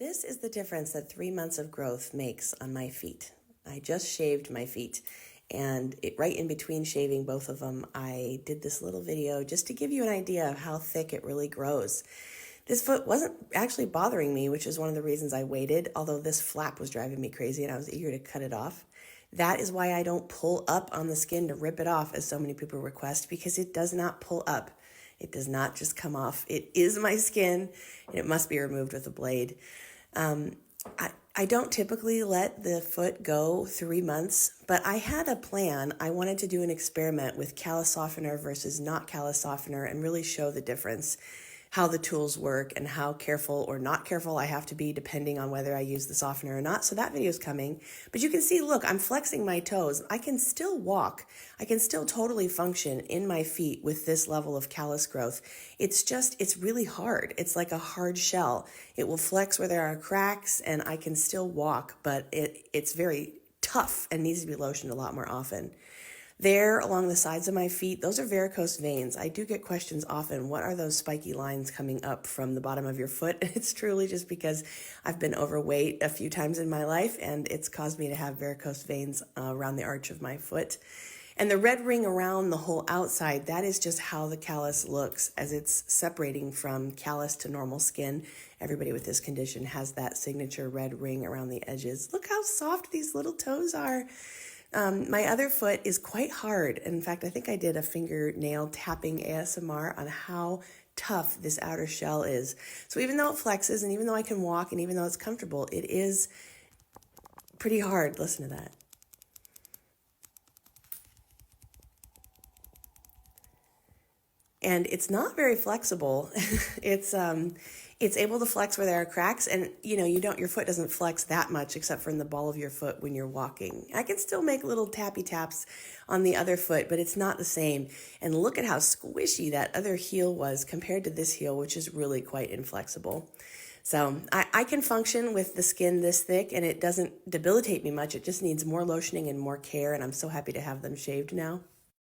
This is the difference that 3 months of growth makes on my feet. I just shaved my feet, and right in between shaving both of them, I did this little video just to give you an idea of how thick it really grows. This foot wasn't actually bothering me, which is one of the reasons I waited, although this flap was driving me crazy and I was eager to cut it off. That is why I don't pull up on the skin to rip it off, as so many people request, because it does not pull up. It does not just come off. It is my skin, and it must be removed with a blade. I don't typically let the foot go 3 months, but I had a plan. I wanted to do an experiment with callus softener versus not callus softener and really show the difference, how the tools work, and how careful or not careful I have to be depending on whether I use the softener or not. So that video is coming. But you can see, look, I'm flexing my toes. I can still walk. I can still totally function in my feet with this level of callus growth. It's really hard. It's like a hard shell. It will flex where there are cracks, and I can still walk, but it's very tough and needs to be lotioned a lot more often. There, along the sides of my feet, those are varicose veins. I do get questions often, what are those spiky lines coming up from the bottom of your foot? It's truly just because I've been overweight a few times in my life, and it's caused me to have varicose veins around the arch of my foot. And the red ring around the whole outside, that is just how the callus looks as it's separating from callus to normal skin. Everybody with this condition has that signature red ring around the edges. Look how soft these little toes are. My other foot is quite hard. In fact, I think I did a fingernail tapping ASMR on how tough this outer shell is. So even though it flexes, and even though I can walk, and even though it's comfortable, it is pretty hard. Listen to that. And it's not very flexible. It's able to flex where there are cracks, and your foot doesn't flex that much except for in the ball of your foot when you're walking. I can still make little tappy taps on the other foot, but it's not the same. And look at how squishy that other heel was compared to this heel, which is really quite inflexible. So I can function with the skin this thick, and it doesn't debilitate me much. It just needs more lotioning and more care, and I'm so happy to have them shaved now.